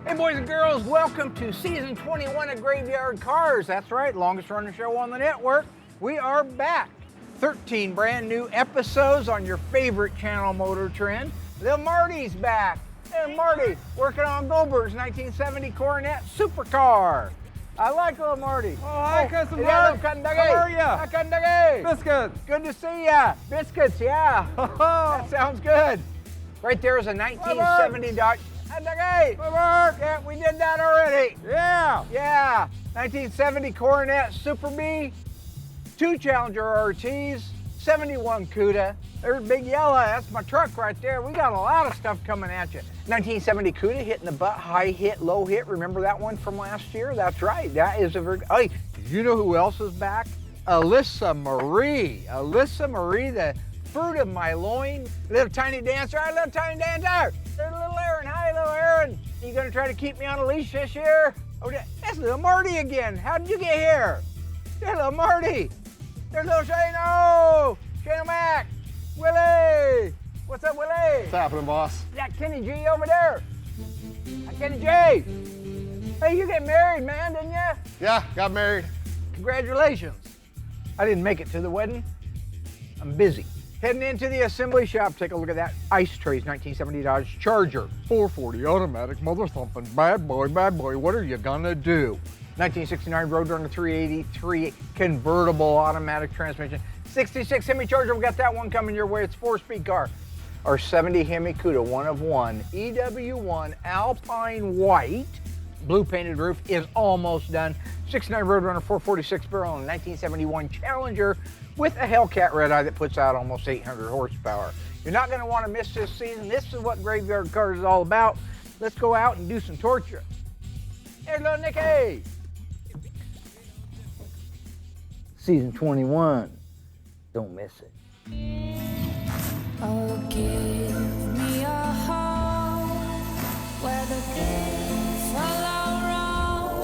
Hey boys and girls, welcome to season 21 of Graveyard Carz. That's right, longest running show on the network. We are back. 13 brand new episodes on your favorite channel motor trend. Little Marty's back. Hey Marty, working on Goldberg's 1970 Coronet supercar. I like little Marty. Oh, hi, Cousin Mark. Mark. How are ya? Hi, Kandagi. Biscuits. Good to see ya. Biscuits, yeah. That sounds good. Right there is a 1970 Dodge. Kandagi. Mark. Yeah, we did that already. Yeah. Yeah, 1970 Coronet Super B, 2 Challenger RTs, 71 Cuda. There's Big Yellow, that's my truck right there. We got a lot of stuff coming at you. 1970 Cuda hitting the butt, high hit, low hit. Remember that one from last year? That's right, that is a very, hey, you know who else is back? Alyssa Marie. Alyssa Marie, the fruit of my loin. Little tiny dancer, hi little tiny dancer. There's little Aaron, hi little Aaron. You gonna try to keep me on a leash this year? Oh, that's little Marty again. How did you get here? There's little Marty. There's little Shano. Shano Mac. Willie. What's up, Willie? What's happening, boss? Is that Kenny G over there? Hi, Kenny G. Hey, you get married, man, didn't you? Yeah, got married. Congratulations. I didn't make it to the wedding. I'm busy. Heading into the assembly shop, take a look at that Ice Trace 1970 Dodge Charger. 440 automatic, mother thumping, bad boy, what are you gonna do? 1969 Roadrunner 383 convertible automatic transmission. 66 Hemi Charger, we got that one coming your way. It's a 4-speed car. Our 70 Hemi Cuda, one of one, EW1 Alpine White. Blue painted roof is almost done. 69 Roadrunner 446 barrel and 1971 Challenger with a Hellcat red eye that puts out almost 800 horsepower. You're not going to want to miss this season. This is what Graveyard Carz is all about. Let's go out and do some torture. There's little Nicky. Season 21. Don't miss it. Oh, give me a home where the good follow wrong,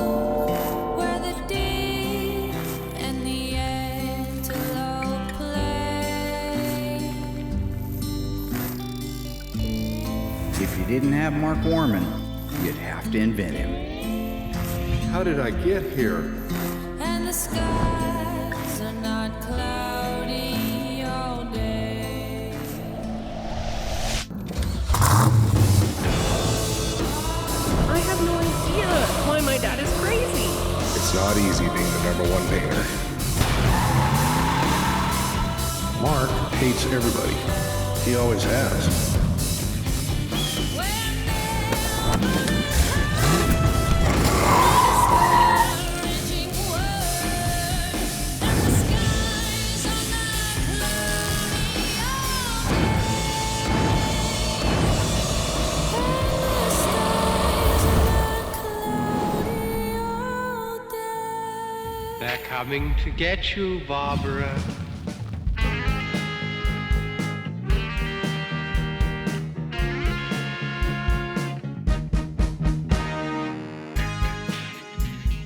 where the deer and the antelope play. If you didn't have Mark Warman, you'd have to invent him. How did I get here? And the skies are not cloudy all day. I have no idea why my dad is crazy. It's not easy being the #1 painter. Mark hates everybody. He always has. They're coming to get you, Barbara.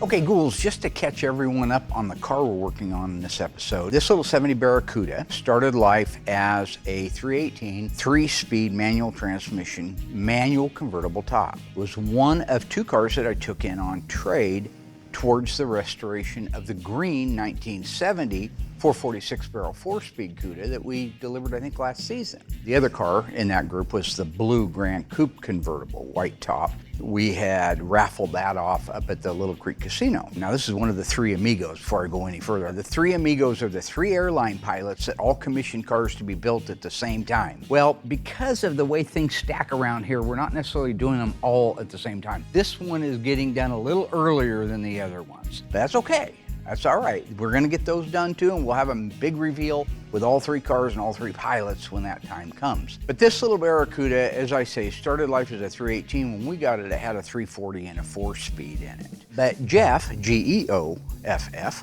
Okay, ghouls, just to catch everyone up on the car we're working on in this episode. This little 70 Barracuda started life as a 318 3-speed manual transmission, manual convertible top. It was one of 2 cars that I took in on trade towards the restoration of the green 1970 446 barrel 4-speed Cuda that we delivered, I think, last season. The other car in that group was the blue Grand Coupe convertible, white top. We had raffled that off up at the Little Creek Casino. Now, this is one of the 3 Amigos before I go any further. The 3 Amigos are the 3 airline pilots that all commissioned cars to be built at the same time. Well, because of the way things stack around here, we're not necessarily doing them all at the same time. This one is getting done a little earlier than the other ones. But that's okay. That's all right. We're gonna get those done too, and we'll have a big reveal with all 3 cars and all 3 pilots when that time comes. But this little Barracuda, as I say, started life as a 318. When we got it, it had a 340 and a 4-speed in it. But Jeff, Geoff,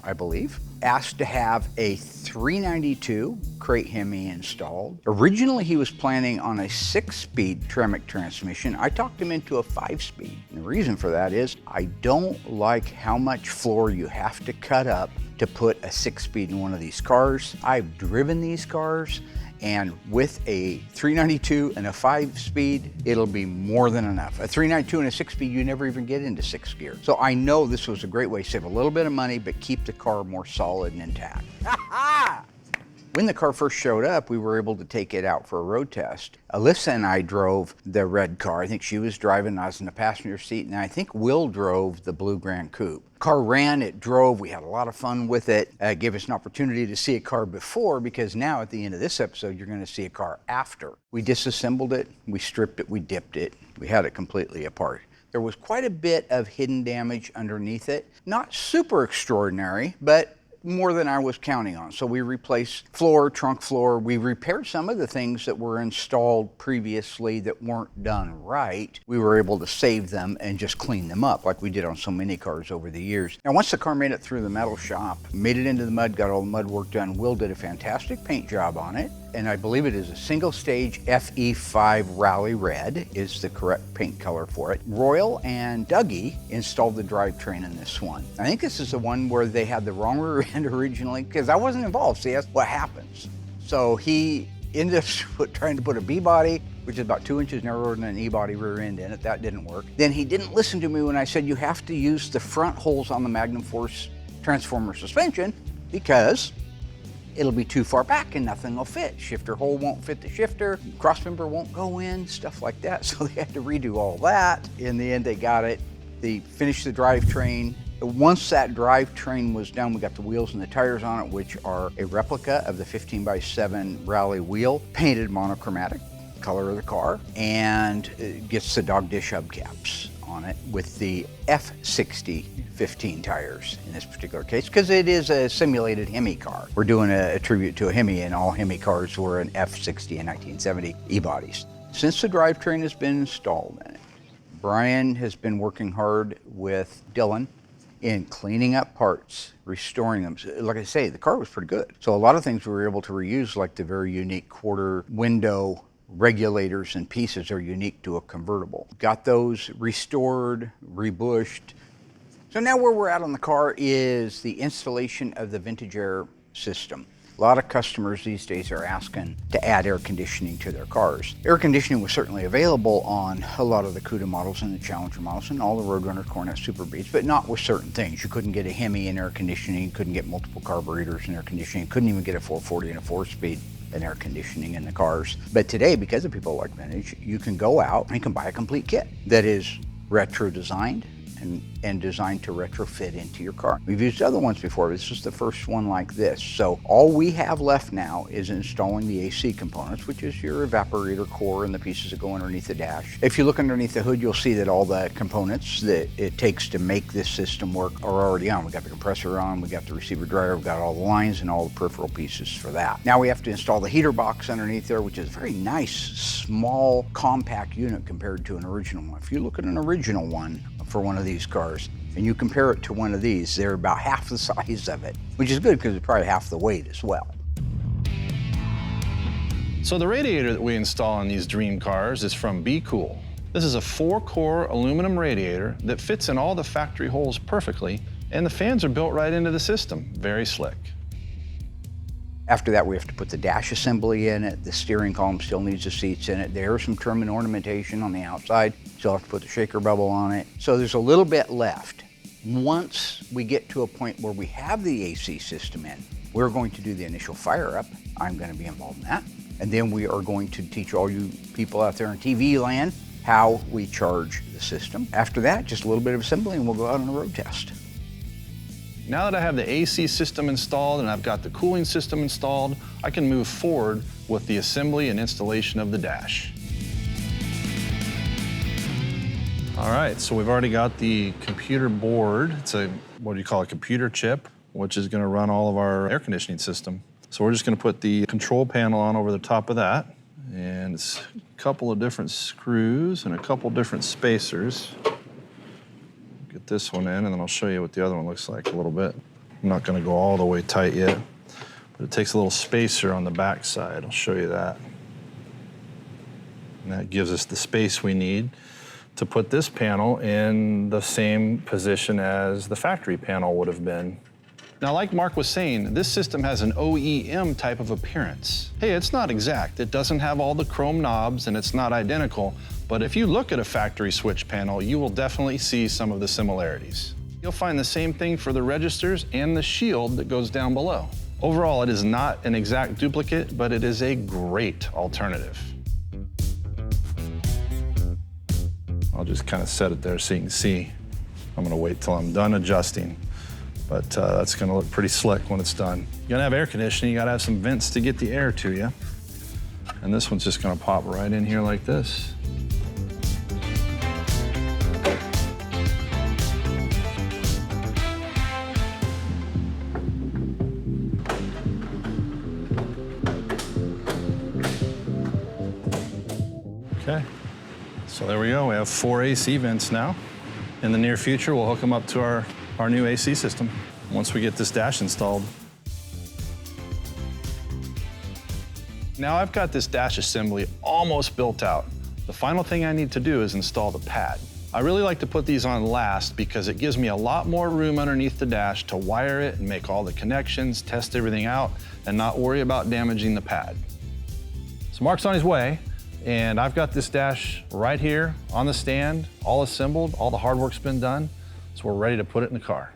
I believe, asked to have a 392 crate Hemi installed. Originally, he was planning on a 6-speed Tremec transmission. I talked him into a 5-speed. And the reason for that is I don't like how much floor you have to cut up to put a 6-speed in one of these cars. I've driven these cars, And with a 392 and a 5-speed, it'll be more than enough. A 392 and a 6-speed, you never even get into 6th gear. So I know this was a great way to save a little bit of money, but keep the car more solid and intact. When the car first showed up, we were able to take it out for a road test. Alyssa and I drove the red car. I think she was driving, I was in the passenger seat, and I think Will drove the blue Grand Coupe. Car ran, it drove, we had a lot of fun with it. Gave us an opportunity to see a car before, because now at the end of this episode, you're gonna see a car after. We disassembled it, we stripped it, we dipped it, we had it completely apart. There was quite a bit of hidden damage underneath it. Not super extraordinary, but more than I was counting on. So we replaced floor, trunk floor. We repaired some of the things that were installed previously that weren't done right. We were able to save them and just clean them up like we did on so many cars over the years. Now, once the car made it through the metal shop, made it into the mud, got all the mud work done, Will did a fantastic paint job on it. And I believe it is a single stage FE5 Rally Red is the correct paint color for it. Royal and Dougie installed the drivetrain in this one. I think this is the one where they had the wrong rear end originally, because I wasn't involved. See, that's what happens. So he ended up trying to put a B-body, which is about 2 inches narrower than an E-body rear end in it. That didn't work. Then he didn't listen to me when I said you have to use the front holes on the Magnum Force transformer suspension, because it'll be too far back and nothing will fit. Shifter hole won't fit the shifter, crossmember won't go in, stuff like that. So they had to redo all that. In the end, they got it. They finished the drivetrain. Once that drivetrain was done, we got the wheels and the tires on it, which are a replica of the 15x7 Rally wheel, painted monochromatic, color of the car, and it gets the dog dish hubcaps on it with the F60 15 tires in this particular case, because it is a simulated Hemi car. We're doing a tribute to a Hemi, and all Hemi cars were an F60 and 1970 E-bodies. Since the drivetrain has been installed in it, Brian has been working hard with Dylan in cleaning up parts, restoring them. Like I say, the car was pretty good. So a lot of things we were able to reuse, like the very unique quarter window regulators and pieces are unique to a convertible. Got those restored, rebushed. So now where we're at on the car is the installation of the Vintage Air system. A lot of customers these days are asking to add air conditioning to their cars. Air conditioning was certainly available on a lot of the Cuda models and the Challenger models and all the Roadrunner, Cornet, Super Beats, but not with certain things. You couldn't get a Hemi in air conditioning, couldn't get multiple carburetors in air conditioning, couldn't even get a 440 and a 4-speed in air conditioning in the cars. But today, because of people like Vintage, you can go out and you can buy a complete kit that is retro designed and designed to retrofit into your car. We've used other ones before. This is the first one like this. So all we have left now is installing the AC components, which is your evaporator core and the pieces that go underneath the dash. If you look underneath the hood, you'll see that all the components that it takes to make this system work are already on. We got the compressor on, we got the receiver dryer, we've got all the lines and all the peripheral pieces for that. Now we have to install the heater box underneath there, which is a very nice, small, compact unit compared to an original one. If you look at an original one for one of these cars, and you compare it to one of these, they're about half the size of it, which is good because it's probably half the weight as well. So the radiator that we install on these dream cars is from Be Cool. This is a 4-core aluminum radiator that fits in all the factory holes perfectly, and the fans are built right into the system. Very slick. After that, we have to put the dash assembly in it. The steering column still needs the seats in it. There's some trim and ornamentation on the outside. Still have to put the shaker bubble on it. So there's a little bit left. Once we get to a point where we have the AC system in, we're going to do the initial fire up. I'm going to be involved in that. And then we are going to teach all you people out there in TV land how we charge the system. After that, just a little bit of assembly and we'll go out on a road test. Now that I have the AC system installed and I've got the cooling system installed, I can move forward with the assembly and installation of the dash. All right, so we've already got the computer board. It's a, what do you call a computer chip, which is gonna run all of our air conditioning system. So we're just gonna put the control panel on over the top of that. And it's a couple of different screws and a couple different spacers. Get this one in, and then I'll show you what the other one looks like a little bit. I'm not gonna go all the way tight yet, but it takes a little spacer on the back side. I'll show you that. And that gives us the space we need to put this panel in the same position as the factory panel would have been Now, like Mark was saying, this system has an OEM type of appearance. Hey, it's not exact. It doesn't have all the chrome knobs and it's not identical, but if you look at a factory switch panel, you will definitely see some of the similarities. You'll find the same thing for the registers and the shield that goes down below. Overall, it is not an exact duplicate, but it is a great alternative. I'll just kind of set it there so you can see. I'm gonna wait till I'm done adjusting. But that's gonna look pretty slick when it's done. You're gonna have air conditioning, you gotta have some vents to get the air to you. And this one's just gonna pop right in here like this. Okay, so there we go. We have 4 AC vents now. In the near future, we'll hook them up to our new AC system once we get this dash installed. Now I've got this dash assembly almost built out. The final thing I need to do is install the pad. I really like to put these on last because it gives me a lot more room underneath the dash to wire it and make all the connections, test everything out, and not worry about damaging the pad. So Mark's on his way, and I've got this dash right here on the stand, all assembled, all the hard work's been done, so we're ready to put it in the car.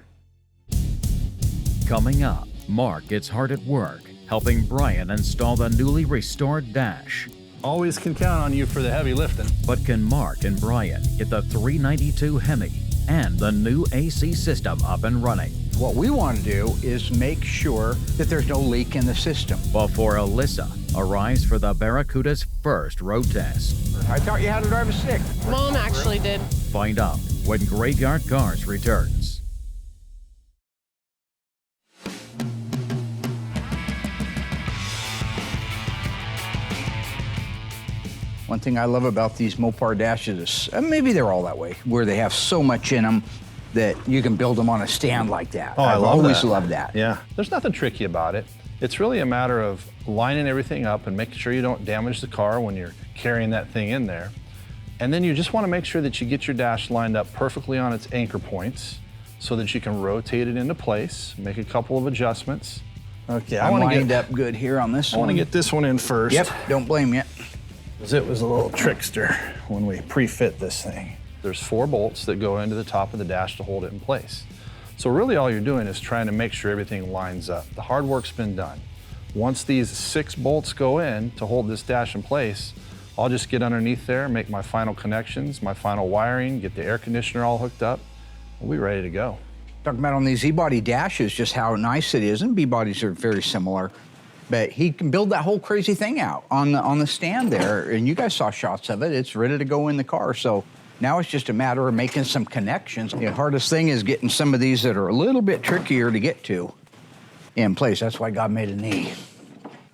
Coming up, Mark gets hard at work, helping Brian install the newly restored dash. Always can count on you for the heavy lifting. But can Mark and Brian get the 392 Hemi and the new AC system up and running? What we want to do is make sure that there's no leak in the system. Before Alyssa arrives for the Barracuda's first road test. I taught you how to drive a stick. Mom actually did. Find out when Graveyard Carz returns. One thing I love about these Mopar dashes is, maybe they're all that way, where they have so much in them that you can build them on a stand like that. Oh, I've always loved that. Yeah, there's nothing tricky about it. It's really a matter of lining everything up and making sure you don't damage the car when you're carrying that thing in there. And then you just want to make sure that you get your dash lined up perfectly on its anchor points so that you can rotate it into place, make a couple of adjustments. Okay, I'm lined up good here on this one. I want to get this one in first. Yep, don't blame you. Because it was a little trickster when we pre-fit this thing. There's 4 bolts that go into the top of the dash to hold it in place. So really all you're doing is trying to make sure everything lines up. The hard work's been done. Once these 6 bolts go in to hold this dash in place, I'll just get underneath there, make my final connections, my final wiring, get the air conditioner all hooked up, we'll be ready to go. Talking about on these E-body dashes, just how nice it is, and B-bodies are very similar. But he can build that whole crazy thing out on the stand there, and you guys saw shots of it. It's ready to go in the car. So now it's just a matter of making some connections. The hardest thing is getting some of these that are a little bit trickier to get to in place. That's why God made a knee.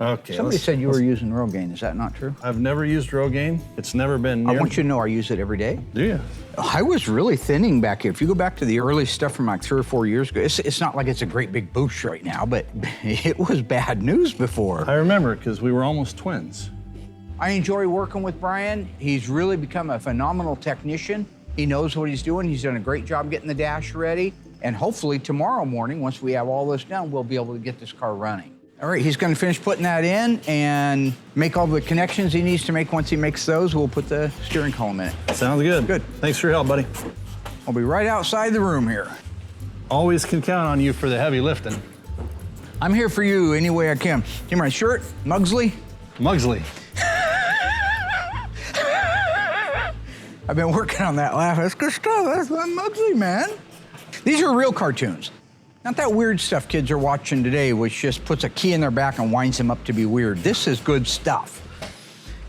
Okay. Somebody said you were using Rogaine. Is that not true? I've never used Rogaine. It's never been near I want you to know I use it every day. Do you? I was really thinning back here. If you go back to the early stuff from like 3 or 4 years ago, it's not like it's a great big boost right now, but it was bad news before. I remember because we were almost twins. I enjoy working with Brian. He's really become a phenomenal technician. He knows what he's doing. He's done a great job getting the dash ready. And hopefully tomorrow morning, once we have all this done, we'll be able to get this car running. All right, he's gonna finish putting that in and make all the connections he needs to make. Once he makes those, we'll put the steering column in it. Sounds good. Good. Thanks for your help, buddy. I'll be right outside the room here. Always can count on you for the heavy lifting. I'm here for you any way I can. Give me my shirt, Mugsley. Mugsley. I've been working on that laugh. That's good stuff. That's Mugsley, man. These are real cartoons. Not that weird stuff kids are watching today, which just puts a key in their back and winds them up to be weird. This is good stuff.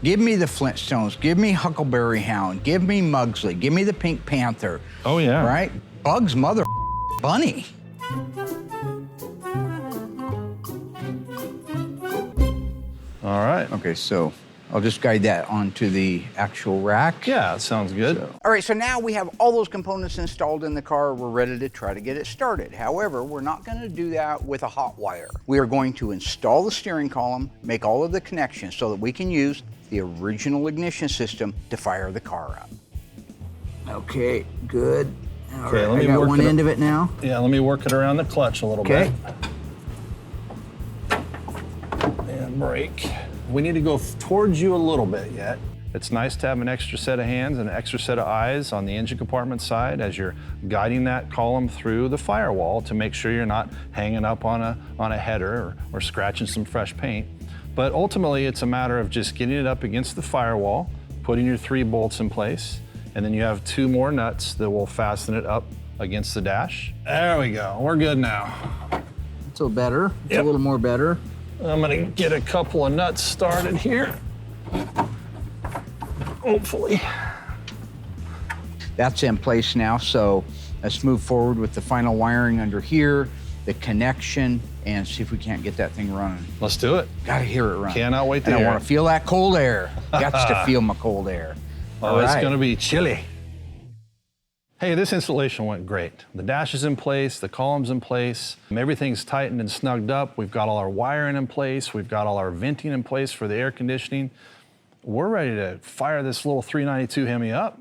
Give me the Flintstones. Give me Huckleberry Hound. Give me Mugsley. Give me the Pink Panther. Oh, yeah. Right? Bugs Mother Bunny. All right. Okay, so I'll just guide that onto the actual rack. Yeah, that sounds good. All right, so now we have all those components installed in the car. We're ready to try to get it started. However, we're not going to do that with a hot wire. We are going to install the steering column, make all of the connections so that we can use the original ignition system to fire the car up. Okay, good. Okay, let me I got work one it end of it now. Yeah, let me work it around the clutch a little Okay. bit. And brake. We need to go towards you a little bit yet. It's nice to have an extra set of hands and an extra set of eyes on the engine compartment side as you're guiding that column through the firewall to make sure you're not hanging up on a header or scratching some fresh paint. But ultimately, it's a matter of just getting it up against the firewall, putting your 3 bolts in place, and then you have 2 more nuts that will fasten it up against the dash. There we go, we're good now. It's a little better. It's Yep. a little more better. I'm gonna get a couple of nuts started here. Hopefully. That's in place now, so let's move forward with the final wiring under here, the connection, and see if we can't get that thing running. Let's do it. Gotta hear it run. Cannot wait to and hear I want it. to feel that cold air. Gots to feel my cold air. Oh, All it's right. gonna be chilly. Hey, this installation went great. The dash is in place, the column's in place, everything's tightened and snugged up. We've got all our wiring in place, we've got all our venting in place for the air conditioning. We're ready to fire this little 392 Hemi up.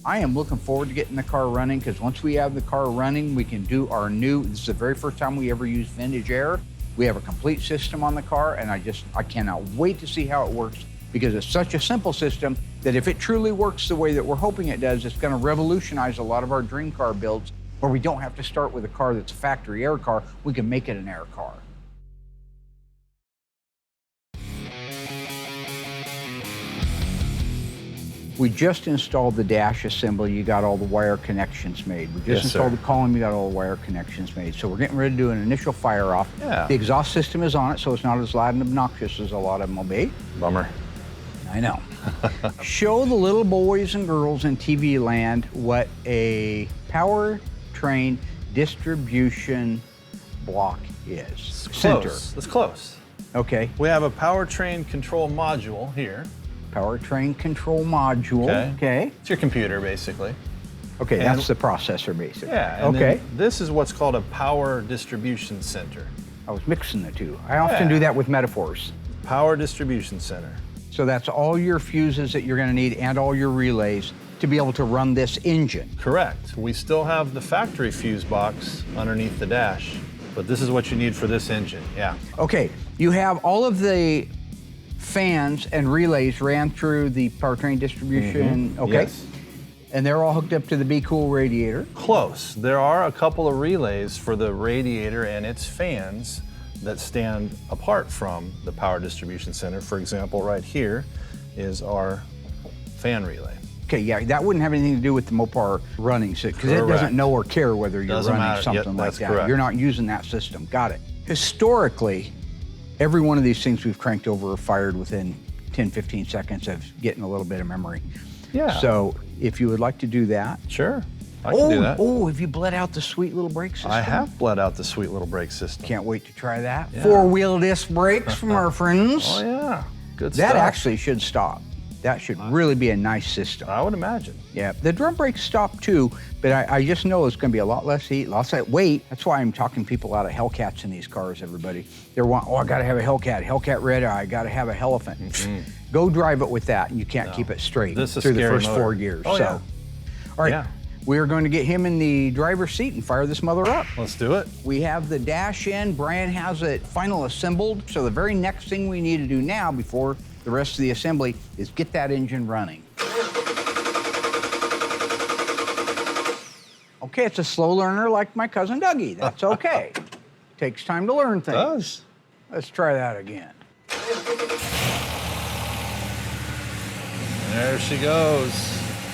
I am looking forward to getting the car running because once we have the car running, we can do our new, this is the very first time we ever use vintage air. We have a complete system on the car and I cannot wait to see how it works because it's such a simple system that if it truly works the way that we're hoping it does, it's gonna revolutionize a lot of our dream car builds where we don't have to start with a car that's a factory air car, we can make it an air car. We just installed the dash assembly. You got all the wire connections made. We just Yes, installed sir. the column. You got all the wire connections made. So we're getting ready to do an initial fire off. Yeah. The exhaust system is on it, so it's not as loud and obnoxious as a lot of them will be. Bummer. I know. Show the little boys and girls in TV land what a powertrain distribution block is. Close. It's close. Okay. We have a powertrain control module here. Powertrain control module. Okay. Okay. It's your computer, basically. Okay, And- that's the processor, basically. Yeah, and Okay. then this is what's called a power distribution center. I was mixing the two. I often Yeah. do that with metaphors. Power distribution center. So that's all your fuses that you're going to need and all your relays to be able to run this engine. Correct. We still have the factory fuse box underneath the dash, but this is what you need for this engine, yeah. Okay, you have all of the fans and relays ran through the powertrain distribution. Okay. Yes. And they're all hooked up to the Be Cool radiator. Close. There are a couple of relays for the radiator and its fans that stand apart from the power distribution center. For example, right here is our fan relay. Okay, yeah, that wouldn't have anything to do with the Mopar running because it Correct. doesn't know or care whether you're Doesn't running matter. something Yep, like that's that. correct. You're not using that system. Got it. Historically, every one of these things we've cranked over or fired within 10, 15 seconds of getting a little bit of memory. Yeah. So if you would like to do that. Sure, I can do that. Oh, have you bled out the sweet little brake system? I have bled out the sweet little brake system. Can't wait to try that. Yeah. 4-wheel disc brakes from our friends. Oh yeah, good That stuff. actually should stop. That should really be a nice system. I would imagine. Yeah, the drum brakes stop too, but I just know it's gonna be a lot less heat, lots of weight. That's why I'm talking people out of Hellcats in these cars, everybody. They're wanting, oh, I gotta have a Hellcat red eye, I gotta have a Elephant. Go drive it with that and you can't keep it straight This is a through the scary first motor. 4 gears. Oh, so, yeah. all right, Yeah. we are going to get him in the driver's seat and fire this mother up. Let's do it. We have the dash in, Brian has it final assembled, so the very next thing we need to do now before the rest of the assembly is get that engine running. Okay, it's a slow learner like my cousin Dougie. That's okay. Takes time to learn things. Does. Let's try that again. There she goes.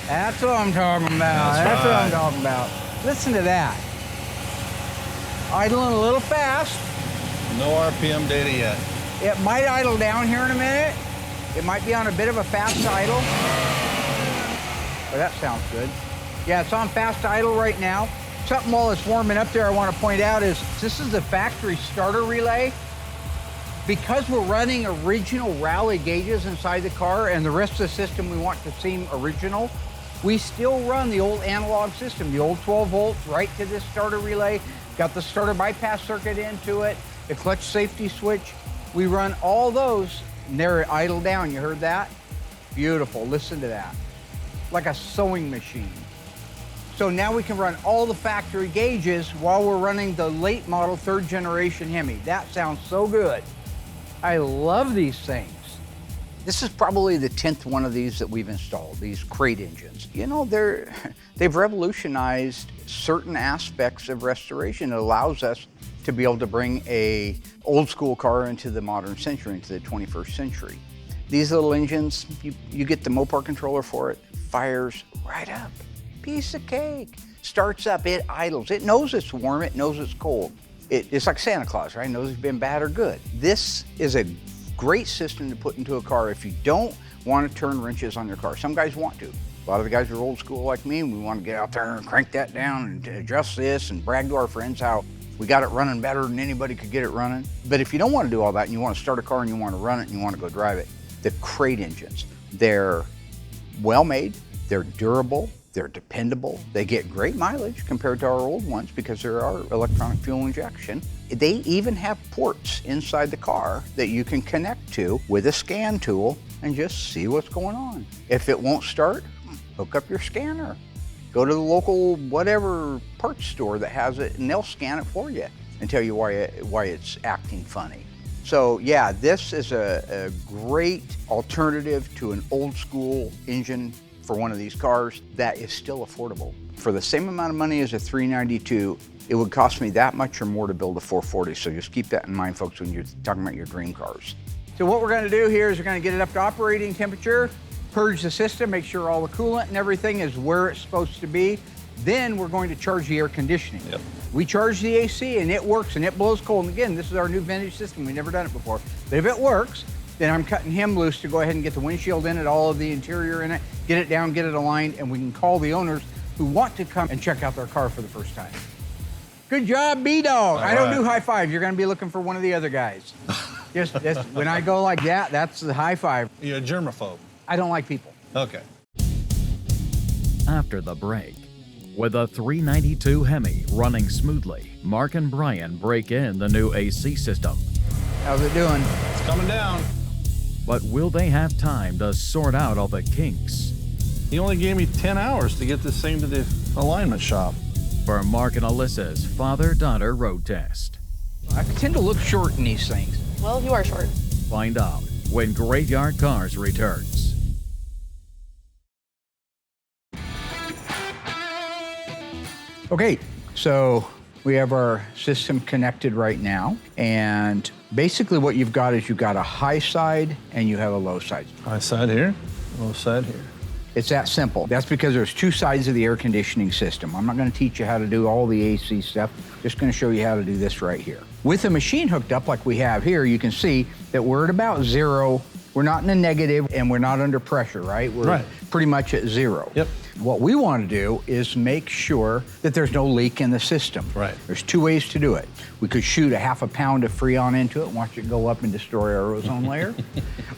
That's what I'm talking about. That's What I'm right. talking about. Listen to that. Idling a little fast. No RPM data yet. It might idle down here in a minute. It might be on a bit of a fast idle. Oh, that sounds good. Yeah, it's on fast idle right now. Something while it's warming up there I want to point out is this is the factory starter relay. Because we're running original rally gauges inside the car and the rest of the system we want to seem original, we still run the old analog system, the old 12 volts right to this starter relay. Got the starter bypass circuit into it, the clutch safety switch. We run all those and they're idle down. You heard that? Beautiful. Listen to that. Like a sewing machine. So now we can run all the factory gauges while we're running the late model 3rd generation Hemi. That sounds so good. I love these things. This is probably the 10th one of these that we've installed, these crate engines. You know, they've revolutionized certain aspects of restoration. It allows us to be able to bring a old school car into the modern century, into the 21st century. These little engines, you get the Mopar controller for it, fires right up. Piece of cake. Starts up, it idles. It knows it's warm, it knows it's cold. It's like Santa Claus, right? It knows it's been bad or good. This is a great system to put into a car if you don't want to turn wrenches on your car. Some guys want to. A lot of the guys are old school like me, and we want to get out there and crank that down and adjust this and brag to our friends how we got it running better than anybody could get it running. But if you don't want to do all that and you want to start a car and you want to run it and you want to go drive it, the crate engines, they're well made, they're durable, they're dependable, they get great mileage compared to our old ones because there are electronic fuel injection. They even have ports inside the car that you can connect to with a scan tool and just see what's going on. If it won't start, hook up your scanner. Go to the local whatever parts store that has it and they'll scan it for you and tell you why it's acting funny. So yeah, this is a great alternative to an old school engine for one of these cars that is still affordable. For the same amount of money as a 392, it would cost me that much or more to build a 440. So just keep that in mind, folks, when you're talking about your dream cars. So what we're gonna do here is we're gonna get it up to operating temperature, purge the system, make sure all the coolant and everything is where it's supposed to be. Then we're going to charge the air conditioning. Yep. We charge the AC and it works and it blows cold. And again, this is our new vintage system. We've never done it before. But if it works, then I'm cutting him loose to go ahead and get the windshield in it, all of the interior in it, get it down, get it aligned, and we can call the owners who want to come and check out their car for the first time. Good job, B-Dog. I don't do high five. You're gonna be looking for one of the other guys. just when I go like that, that's the high five. You're a germaphobe. I don't like people. Okay. After the break, with a 392 Hemi running smoothly, Mark and Brian break in the new AC system. How's it doing? It's coming down. But will they have time to sort out all the kinks? He only gave me 10 hours to get this thing to the alignment shop. For Mark and Alyssa's father-daughter road test. I tend to look short in these things. Well, you are short. Find out when Graveyard Carz returns. Okay, so we have our system connected right now, and basically what you've got is you've got a high side and you have a low side. High side here, low side here. It's that simple. That's because there's two sides of the air conditioning system. I'm not gonna teach you how to do all the AC stuff, just gonna show you how to do this right here. With the machine hooked up like we have here, you can see that we're at about 0. We're not in a negative and we're not under pressure, right? We're pretty much at 0. Yep. What we want to do is make sure that there's no leak in the system. Right. There's two ways to do it. We could shoot a half a pound of Freon into it and watch it go up and destroy our ozone layer.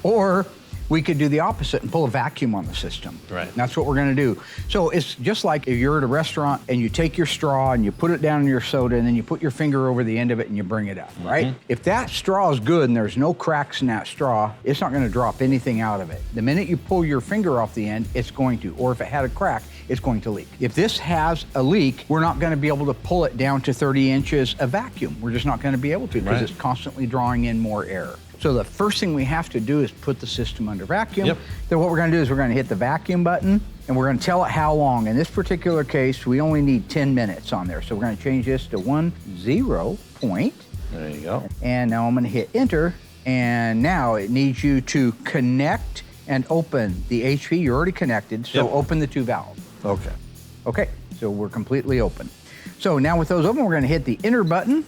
Or we could do the opposite and pull a vacuum on the system. Right. And that's what we're gonna do. So it's just like if you're at a restaurant and you take your straw and you put it down in your soda and then you put your finger over the end of it and you bring it up, right? If that straw is good and there's no cracks in that straw, it's not gonna drop anything out of it. The minute you pull your finger off the end, it's going to, or if it had a crack, it's going to leak. If this has a leak, we're not gonna be able to pull it down to 30 inches of vacuum. We're just not gonna be able to because it's constantly drawing in more air. So the first thing we have to do is put the system under vacuum. Yep. Then what we're gonna do is we're gonna hit the vacuum button and we're gonna tell it how long. In this particular case, we only need 10 minutes on there. So we're gonna change this to 10 point. There you go. And now I'm gonna hit enter. And now it needs you to connect and open the HP. You're already connected, so open the two valves. Okay. Okay, so we're completely open. So now with those open, we're gonna hit the enter button.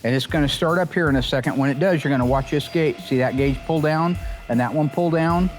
And it's gonna start up here in a second. When it does, you're gonna watch this gauge. See that gauge pull down and that one pull down?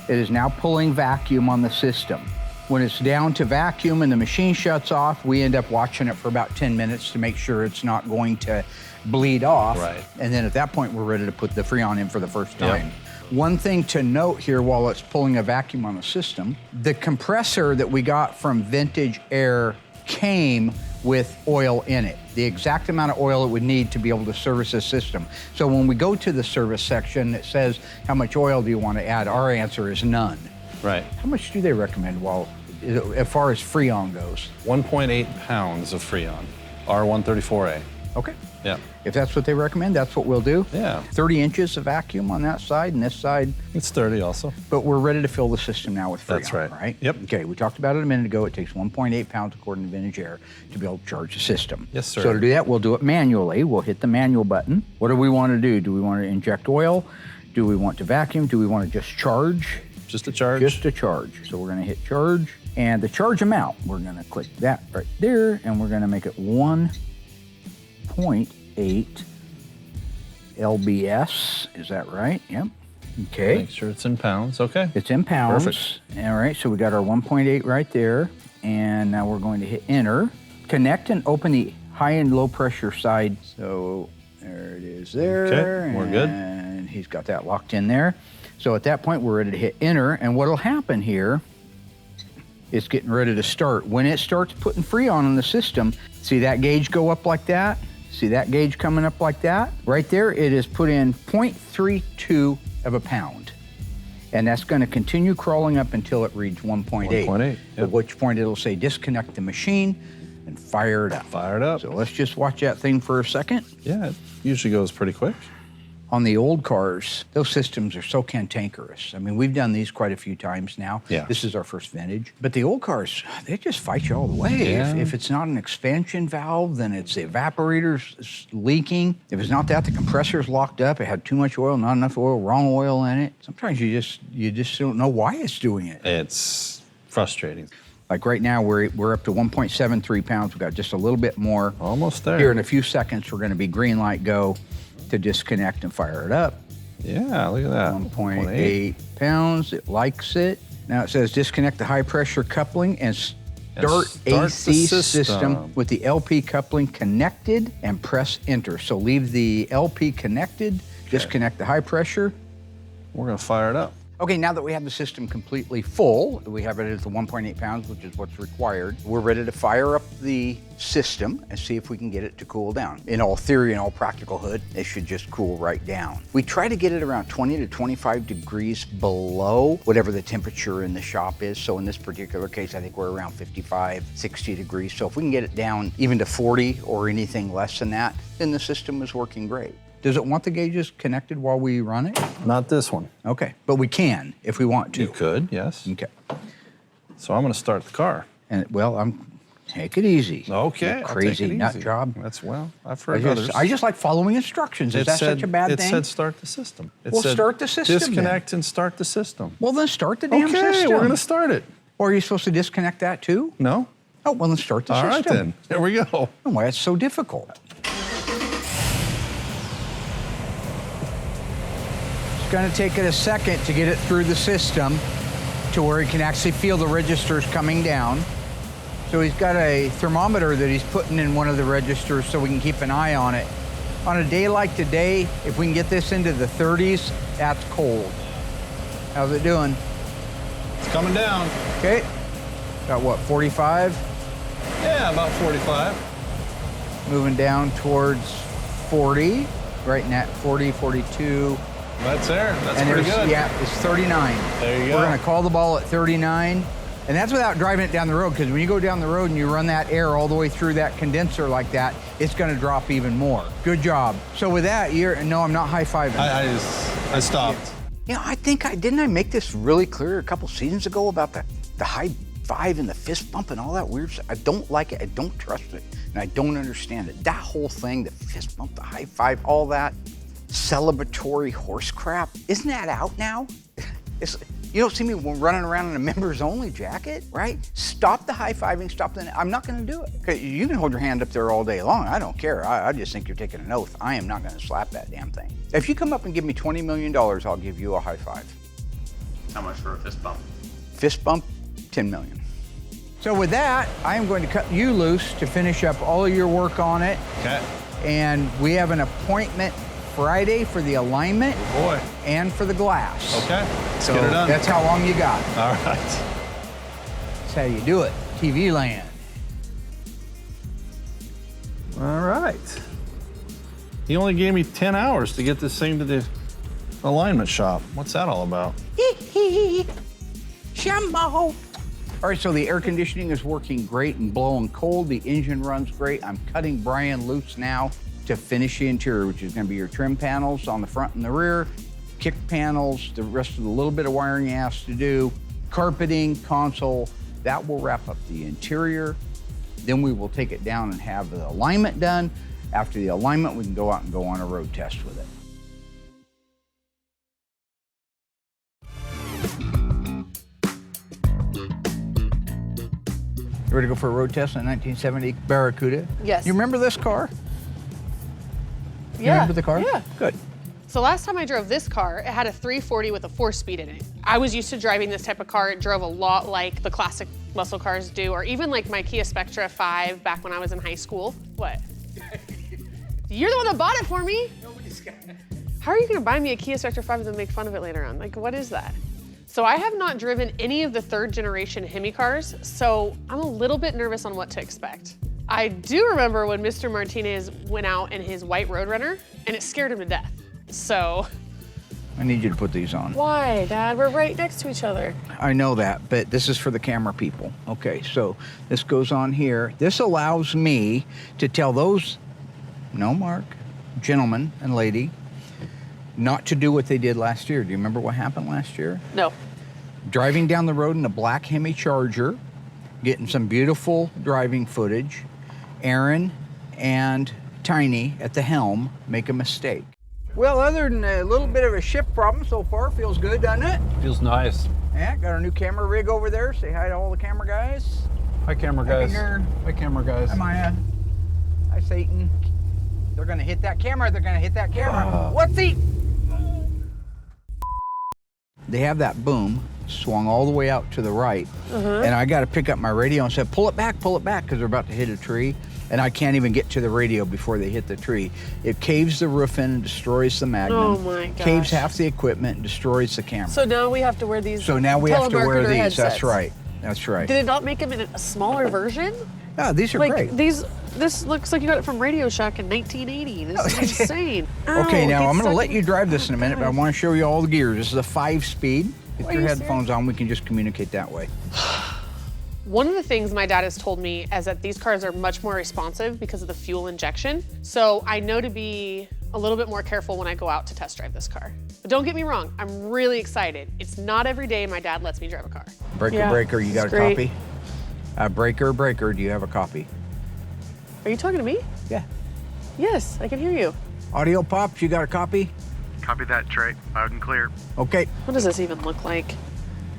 It is now pulling vacuum on the system. When it's down to vacuum and the machine shuts off, we end up watching it for about 10 minutes to make sure it's not going to bleed off. Right. And then at that point, we're ready to put the Freon in for the first time. One thing to note here while it's pulling a vacuum on the system, the compressor that we got from Vintage Air came with oil in it, the exact amount of oil it would need to be able to service this system. So when we go to the service section, it says, how much oil do you want to add? Our answer is none. Right. How much do they recommend while as far as Freon goes? 1.8 pounds of Freon, R134A. Okay. Yeah. If that's what they recommend, that's what we'll do. Yeah. 30 inches of vacuum on that side and this side. It's 30 also. But we're ready to fill the system now with Freon, That's right. right? Yep. Okay, we talked about it a minute ago. It takes 1.8 pounds according to Vintage Air to be able to charge the system. Yes, sir. So to do that, we'll do it manually. We'll hit the manual button. What do we want to do? Do we want to inject oil? Do we want to vacuum? Do we want to just charge? Just a charge? Just a charge. So we're going to hit charge. And the charge amount, we're going to click that right there, and we're going to make it 1.8 LBS. Is that right? Yep. Okay. Make sure it's in pounds. Okay. It's in pounds. Perfect. All right, so we got our 1.8 right there. And now we're going to hit enter. Connect and open the high and low pressure side. So there it is there. Okay, we're good. And he's got that locked in there. So at that point, we're ready to hit enter. And what'll happen here, it's getting ready to start. When it starts putting Freon on the system, see that gauge go up like that? See that gauge coming up like that? Right there, it is put in 0.32 of a pound. And that's gonna continue crawling up until it reads 1.8. 1.8, yep. At which point it'll say disconnect the machine and fire it up. Fire it up. So let's just watch that thing for a second. Yeah, it usually goes pretty quick. On the old cars, those systems are so cantankerous. I mean, we've done these quite a few times now. Yeah. This is our first vintage. But the old cars, they just fight you all the way. Yeah. If it's not an expansion valve, then it's the evaporator's leaking. If it's not that, the compressor's locked up. It had too much oil, not enough oil, wrong oil in it. Sometimes you just don't know why it's doing it. It's frustrating. Like right now, we're up to 1.73 pounds. We've got just a little bit more. Almost there. Here in a few seconds, we're gonna be green light go to disconnect and fire it up. Yeah, look at that. 1.8 pounds, it likes it. Now it says disconnect the high pressure coupling and start AC the system with the LP coupling connected and press enter. So leave the LP connected, disconnect the high pressure. We're gonna fire it up. Okay, now that we have the system completely full, we have it at the 1.8 pounds, which is what's required. We're ready to fire up the system and see if we can get it to cool down. In all theory and all practicalhood, it should just cool right down. We try to get it around 20 to 25 degrees below whatever the temperature in the shop is. So in this particular case, I think we're around 55, 60 degrees. So if we can get it down even to 40 or anything less than that, then the system is working great. Does it want the gauges connected while we run it? Not this one. Okay, but we can if we want to. You could, yes. Okay. So I'm gonna start the car. And well, take it easy. Okay, You I'll crazy take it nut easy. job. That's, well, I've I heard others. just like following instructions. Is that such a bad thing? It said start the system. It Well, said start the system then. Disconnect and start the system. Well, then start the damn Okay, system. we're gonna start it. Or are you supposed to disconnect that too? No? Oh, well, then start the All right system. then, here we go. Oh, why it's so difficult? It's gonna take it a second to get it through the system to where he can actually feel the registers coming down. So he's got a thermometer that he's putting in one of the registers so we can keep an eye on it. On a day like today, if we can get this into the 30s, that's cold. How's it doing? It's coming down. Okay. Got what, 45? Yeah, about 45. Moving down towards 40. Right in that 40, 42. That's there. That's And pretty there's, good. yeah, it's 39. There you go. We're gonna call the ball at 39. And that's without driving it down the road, because when you go down the road and you run that air all the way through that condenser like that, it's gonna drop even more. Good job. So with that, no, I'm not high-fiving. I stopped. You know, I think didn't I make this really clear a couple seasons ago about the high five and the fist bump and all that weird stuff? I don't like it, I don't trust it, and I don't understand it. That whole thing, the fist bump, the high five, all that celebratory horse crap, isn't that out now? You don't see me running around in a members only jacket, right? Stop the high-fiving, I'm not gonna do it. Okay, you can hold your hand up there all day long, I don't care. I just think you're taking an oath. I am not gonna slap that damn thing. If you come up and give me $20 million, I'll give you a high five. How much for a fist bump? Fist bump, 10 million. So with that, I am going to cut you loose to finish up all of your work on it. Okay. And we have an appointment Friday for the alignment. Oh boy. And for the glass. Okay, let's So get it done. that's how long you got. All right. That's how you do it, TV land. All right. He only gave me 10 hours to get this thing to the alignment shop. What's that all about? Jumbo. All right, so the air conditioning is working great and blowing cold. The engine runs great. I'm cutting Brian loose now to finish the interior, which is gonna be your trim panels on the front and the rear, kick panels, the rest of the little bit of wiring he has to do, carpeting, console. That will wrap up the interior. Then we will take it down and have the alignment done. After the alignment, we can go out and go on a road test with it. You ready to go for a road test in a 1970 Barracuda? Yes. You remember this car? You Yeah. remember the car? Yeah. Good. So last time I drove this car, it had a 340 with a 4-speed in it. I was used to driving this type of car. It drove a lot like the classic muscle cars do, or even like my Kia Spectra 5 back when I was in high school. What? You're the one that bought it for me. Nobody's got it. How are you gonna buy me a Kia Spectra 5 and then make fun of it later on? Like, what is that? So I have not driven any of the 3rd generation Hemi cars, so I'm a little bit nervous on what to expect. I do remember when Mr. Martinez went out in his white Roadrunner, and it scared him to death. So. I need you to put these on. Why, Dad? We're right next to each other. I know that, but this is for the camera people. Okay, so this goes on here. This allows me to tell those, no, Mark, gentleman and lady, not to do what they did last year. Do you remember what happened last year? No. Driving down the road in a black Hemi Charger, getting some beautiful driving footage. Aaron and Tiny at the helm make a mistake. Well, other than a little bit of a shift problem so far, feels good, doesn't it? Feels nice. Yeah, got our new camera rig over there. Say hi to all the camera guys. Hi, camera guys. Hi, camera guys. Hi, Maya. Hi, Satan. They're gonna hit that camera. They're gonna hit that camera. What's the? They have that boom swung all the way out to the right, and I got to pick up my radio and say, pull it back, because they're about to hit a tree, and I can't even get to the radio before they hit the tree. It caves the roof in and destroys the Magnum. Oh my gosh. Caves half the equipment and destroys the camera. So now we have to wear these. So now we have to wear telemarketer these. headsets. That's right. That's right. Did it not make them in a smaller version? Oh, these are Like great. this looks like you got it from Radio Shack in 1980. This is insane. Okay, Ow, now it I'm gets going to stuck let you drive this in a minute, but I want to show you all the gears. This is a 5-speed. If Are your you headphones on, we can just communicate that way. One of the things my dad has told me is that these cars are much more responsive because of the fuel injection. So I know to be a little bit more careful when I go out to test drive this car. But don't get me wrong, I'm really excited. It's not every day my dad lets me drive a car. Breaker, you got a great. copy? Breaker, do you have a copy? Are you talking to me? Yeah. Yes, I can hear you. Audio Pops, you got a copy? Copy that, Trey. Loud and clear. Okay. What does this even look like?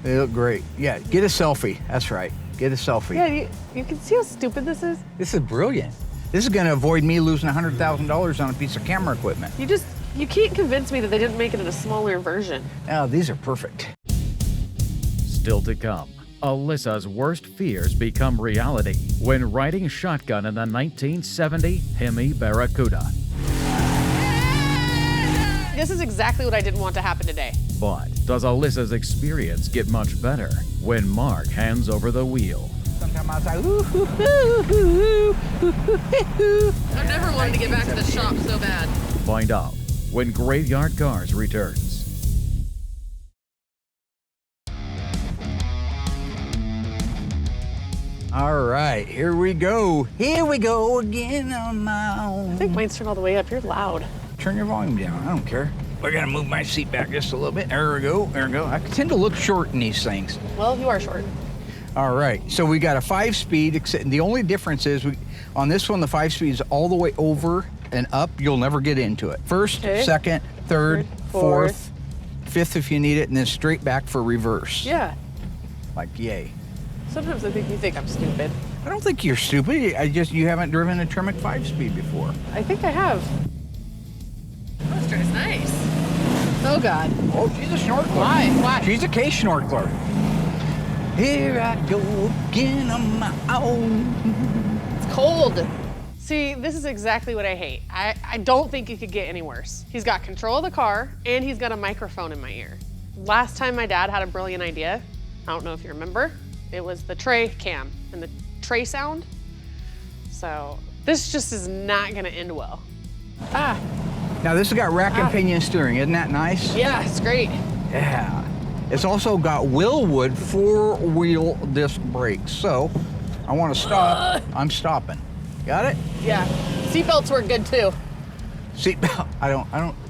They look great. Yeah, get a selfie. That's right. Get a selfie. Yeah, you can see how stupid this is? This is brilliant. This is going to avoid me losing $100,000 on a piece of camera equipment. You can't convince me that they didn't make it in a smaller version. Oh, these are perfect. Still to come, Alyssa's worst fears become reality when riding shotgun in the 1970 Hemi Barracuda. This is exactly what I didn't want to happen today. But does Alyssa's experience get much better when Mark hands over the wheel? Sometimes I was like, ooh, hoo, hoo, hoo, hoo, hoo, hoo. I've never wanted to get back to the shop so bad. Find out when Graveyard Carz returns. All right, here we go. Here we go again on my own. I think mine's turned all the way up. You're loud. Turn your volume down. I don't care. I gotta move my seat back just a little bit. There we go. There we go. I tend to look short in these things. Well, you are short. All right. So we got a 5-speed. The only difference is on this one, the 5-speed is all the way over and up. You'll never get into it. First, second, third, fourth, fifth if you need it, and then straight back for reverse. Yeah. Like yay. Sometimes I think you think I'm stupid. I don't think you're stupid. You haven't driven a Tremec 5-speed before. I think I have. Oh, this turn is nice. Oh, God. Oh, she's a snorkeler. Why? She's a case snorkeler. Here I go again on my own. It's cold. See, this is exactly what I hate. I don't think it could get any worse. He's got control of the car, and he's got a microphone in my ear. Last time my dad had a brilliant idea, I don't know if you remember, it was the tray cam and the tray sound. So this just is not gonna end well. Now this has got rack and pinion steering, isn't that nice? Yeah, it's great. Yeah. It's also got Willwood 4-wheel disc brakes. So I want to stop. I'm stopping. Got it? Yeah. Seatbelts were good too. Seatbelt.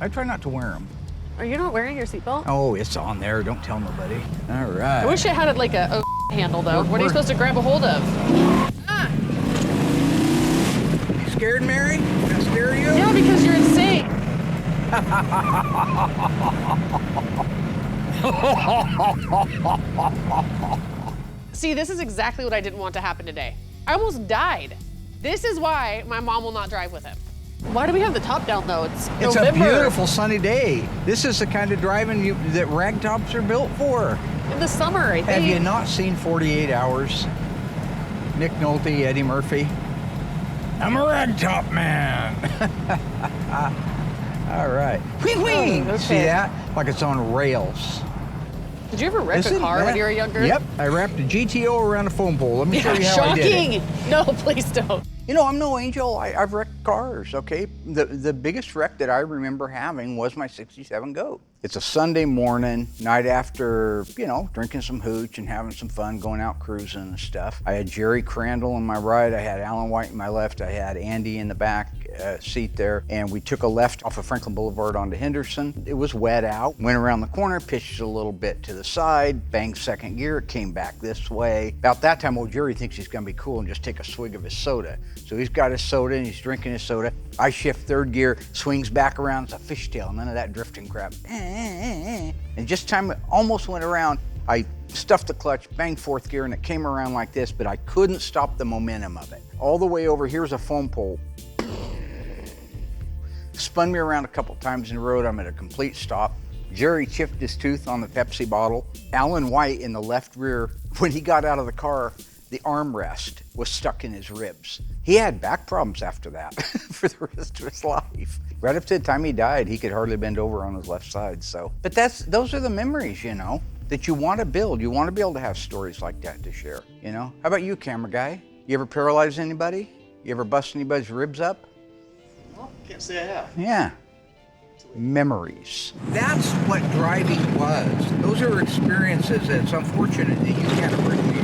I try not to wear them. Are you not wearing your seatbelt? Oh, it's on there. Don't tell nobody. All right. I wish it had like a handle though. What are you supposed to grab a hold of? Ah. You scared, Mary? Did I scare you? Yeah, because you're insane. See, this is exactly what I didn't want to happen today. I almost died. This is why my mom will not drive with him. Why do we have the top down though? It's November. A beautiful sunny day. This is the kind of driving that ragtops are built for. In the summer, I think. Have you not seen 48 Hours? Nick Nolte, Eddie Murphy. I'm a ragtop man. All right. Whee whee. Oh, okay. See that? Like it's on rails. Did you ever wreck a car when you were younger? Yep. I wrapped a GTO around a phone pole. Let me show you how I did it. Shocking. No, please don't. You know, I'm no angel. I've wrecked cars, okay? The biggest wreck that I remember having was my 67 Goat. It's a Sunday morning, night after, you know, drinking some hooch and having some fun, going out cruising and stuff. I had Jerry Crandall on my right, I had Alan White on my left, I had Andy in the back seat there, and we took a left off of Franklin Boulevard onto Henderson. It was wet out, went around the corner, pitched a little bit to the side, banged second gear, it came back this way. About that time, old Jerry thinks he's gonna be cool and just take a swig of his soda. So he's got his soda and he's drinking his soda. I shift third gear, swings back around, it's a fishtail, none of that drifting crap. And just time it almost went around, I stuffed the clutch, banged fourth gear, and it came around like this, but I couldn't stop the momentum of it. All the way over, here's a foam pole. Spun me around a couple times in the road, I'm at a complete stop. Jerry chipped his tooth on the Pepsi bottle. Alan White in the left rear, when he got out of the car, the armrest was stuck in his ribs. He had back problems after that for the rest of his life. Right up to the time he died, he could hardly bend over on his left side, so. But those are the memories, you know, that you want to build. You want to be able to have stories like that to share, you know? How about you, camera guy? You ever paralyze anybody? You ever bust anybody's ribs up? Well, can't say I have. Yeah. Memories. That's what driving was. Those are experiences that's unfortunate that you can't appreciate.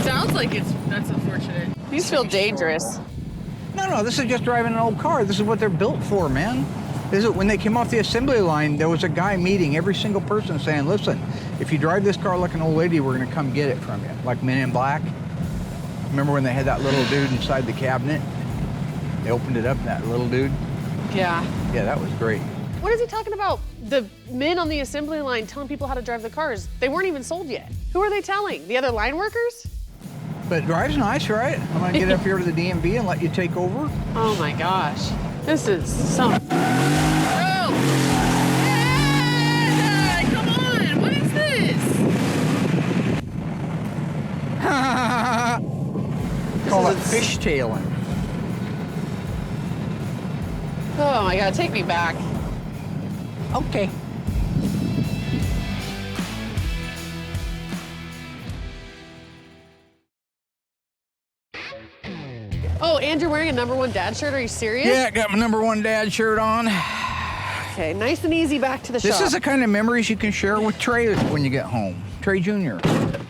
Sounds like that's unfortunate. These feel dangerous. No, this is just driving an old car. This is what they're built for, man. This is, when they came off the assembly line, there was a guy meeting every single person saying, listen, if you drive this car like an old lady, we're gonna come get it from you. Like Men in Black. Remember when they had that little dude inside the cabinet? They opened it up, that little dude. Yeah. Yeah, that was great. What is he talking about? The men on the assembly line telling people how to drive the cars. They weren't even sold yet. Who are they telling? The other line workers? But drive's nice, right? I'm gonna get up here to the DMV and let you take over. Oh my gosh. This is some... Oh! Dad, come on! What is this? Call it fishtailing. Oh my God, take me back. Okay. Oh, and you're wearing a #1 dad shirt? Are you serious? Yeah, I got my #1 dad shirt on. Okay, nice and easy back to the shop. This is the kind of memories you can share with Trey when you get home. Trey Jr.,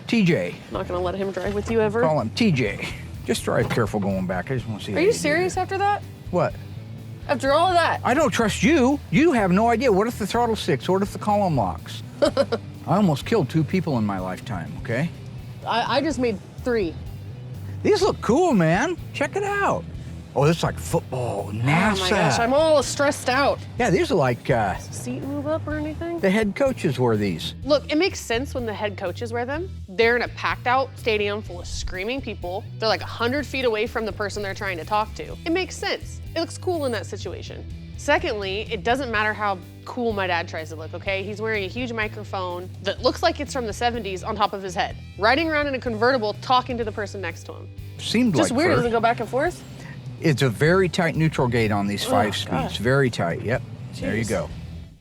TJ. Not gonna let him drive with you ever? Call him TJ. Just drive careful going back. I just want to see. Are you serious after that? What? After all of that? I don't trust you. You have no idea. What if the throttle sticks? What if the column locks? I almost killed 2 people in my lifetime, okay? I just made 3. These look cool, man. Check it out. Oh, this is like football, NASA. Oh my gosh, I'm all stressed out. Yeah, these are like... Does the seat move up or anything? The head coaches wear these. Look, it makes sense when the head coaches wear them. They're in a packed out stadium full of screaming people. They're like 100 feet away from the person they're trying to talk to. It makes sense. It looks cool in that situation. Secondly, it doesn't matter how cool my dad tries to look, okay? He's wearing a huge microphone that looks like it's from the 70s on top of his head. Riding around in a convertible, talking to the person next to him. Seemed just like weird, fur. doesn't it go back and forth? It's a very tight neutral gate on these 5 speeds. Gosh. Very tight, yep. Jeez. There you go.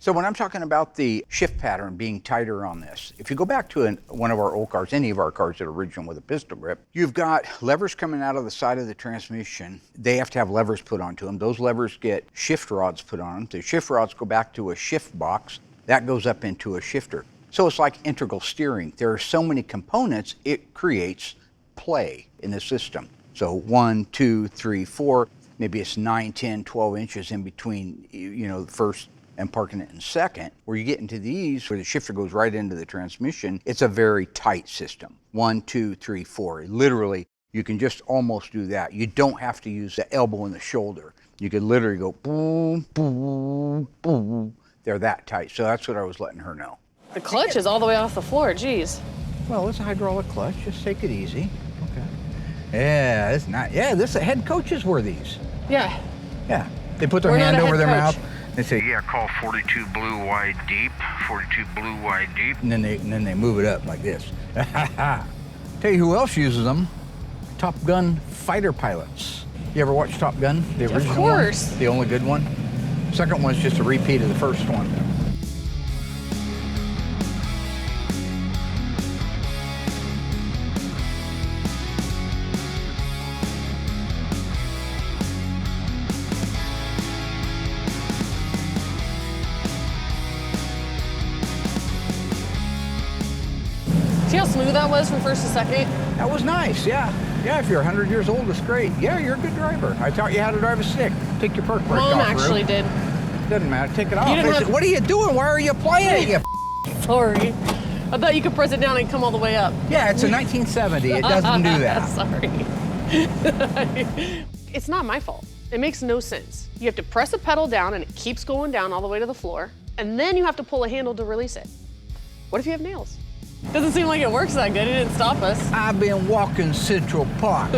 So when I'm talking about the shift pattern being tighter on this, if you go back to one of our old cars, any of our cars that are original with a pistol grip, you've got levers coming out of the side of the transmission. They have to have levers put onto them. Those levers get shift rods put on them. The shift rods go back to a shift box. That goes up into a shifter. So it's like integral steering. There are so many components, it creates play in the system. So 1, 2, 3, 4, maybe it's 9, 10, 12 inches in between, the first and parking it in second. Where you get into these, where the shifter goes right into the transmission, it's a very tight system. 1, 2, 3, 4. Literally, you can just almost do that. You don't have to use the elbow and the shoulder. You could literally go boom, boom, boom. They're that tight. So that's what I was letting her know. The clutch is all the way off the floor, geez. Well, it's a hydraulic clutch. Just take it easy. Okay. Yeah, it's not. Yeah, this head coaches wear these. Yeah. Yeah. They put their We're hand not a over head their coach. mouth. They say, Yeah, call 42 blue wide deep, 42 blue wide deep. and then they move it up like this. Tell you who else uses them? Top Gun fighter pilots. You ever watch Top Gun? The original course. one? The only good one? Second one's just a repeat of the first one. See how smooth that was from first to second? That was nice, yeah. Yeah, if you're 100 years old, it's great. Yeah, you're a good driver. I taught you how to drive a stick. Take your perk brake off, Mom actually Rube. did. Doesn't matter, take it off. didn't I have- said, what are you doing? Why are you playing it, you Sorry. I thought you could press it down and come all the way up. Yeah, it's a 1970. It doesn't do that. Sorry. It's not my fault. It makes no sense. You have to press a pedal down and it keeps going down all the way to the floor, and then you have to pull a handle to release it. What if you have nails? Doesn't seem like it works that good. It didn't stop us. I've been walking Central Park,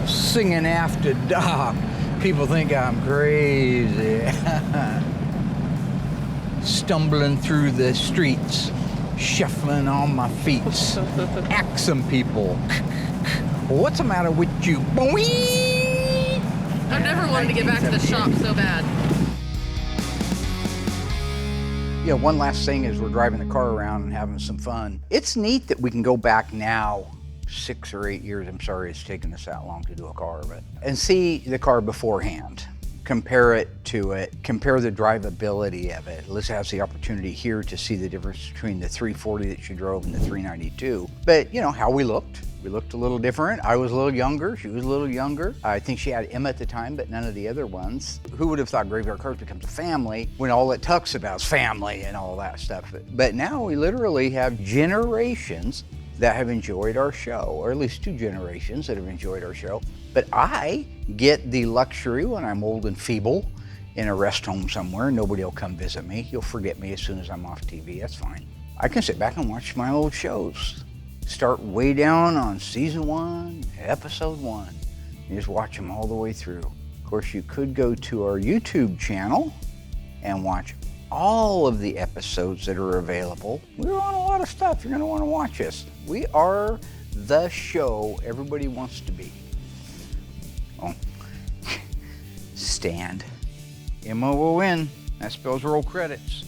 singing After Dark. People think I'm crazy. Stumbling through the streets, shuffling on my feet, axing people. What's the matter with you? I've never wanted to get back to the shop so bad. Yeah, one last thing is we're driving the car around and having some fun. It's neat that we can go back now 6 or 8 years. I'm sorry it's taken us that long to do a car, and see the car beforehand. Compare it to it, compare the drivability of it. Liz has the opportunity here to see the difference between the 340 that she drove and the 392. But how we looked. We looked a little different. I was a little younger, she was a little younger. I think she had Emma at the time, but none of the other ones. Who would have thought Graveyard Carz becomes a family when all it talks about is family and all that stuff? But now we literally have generations that have enjoyed our show, or at least 2 generations that have enjoyed our show. But I get the luxury when I'm old and feeble in a rest home somewhere, nobody will come visit me. You'll forget me as soon as I'm off TV, that's fine. I can sit back and watch my old shows. Start way down on season 1, episode 1. You just watch them all the way through. Of course, you could go to our YouTube channel and watch all of the episodes that are available. We're on a lot of stuff. You're gonna wanna watch us. We are the show everybody wants to be. Oh, stand. Emma will win. That spells roll credits.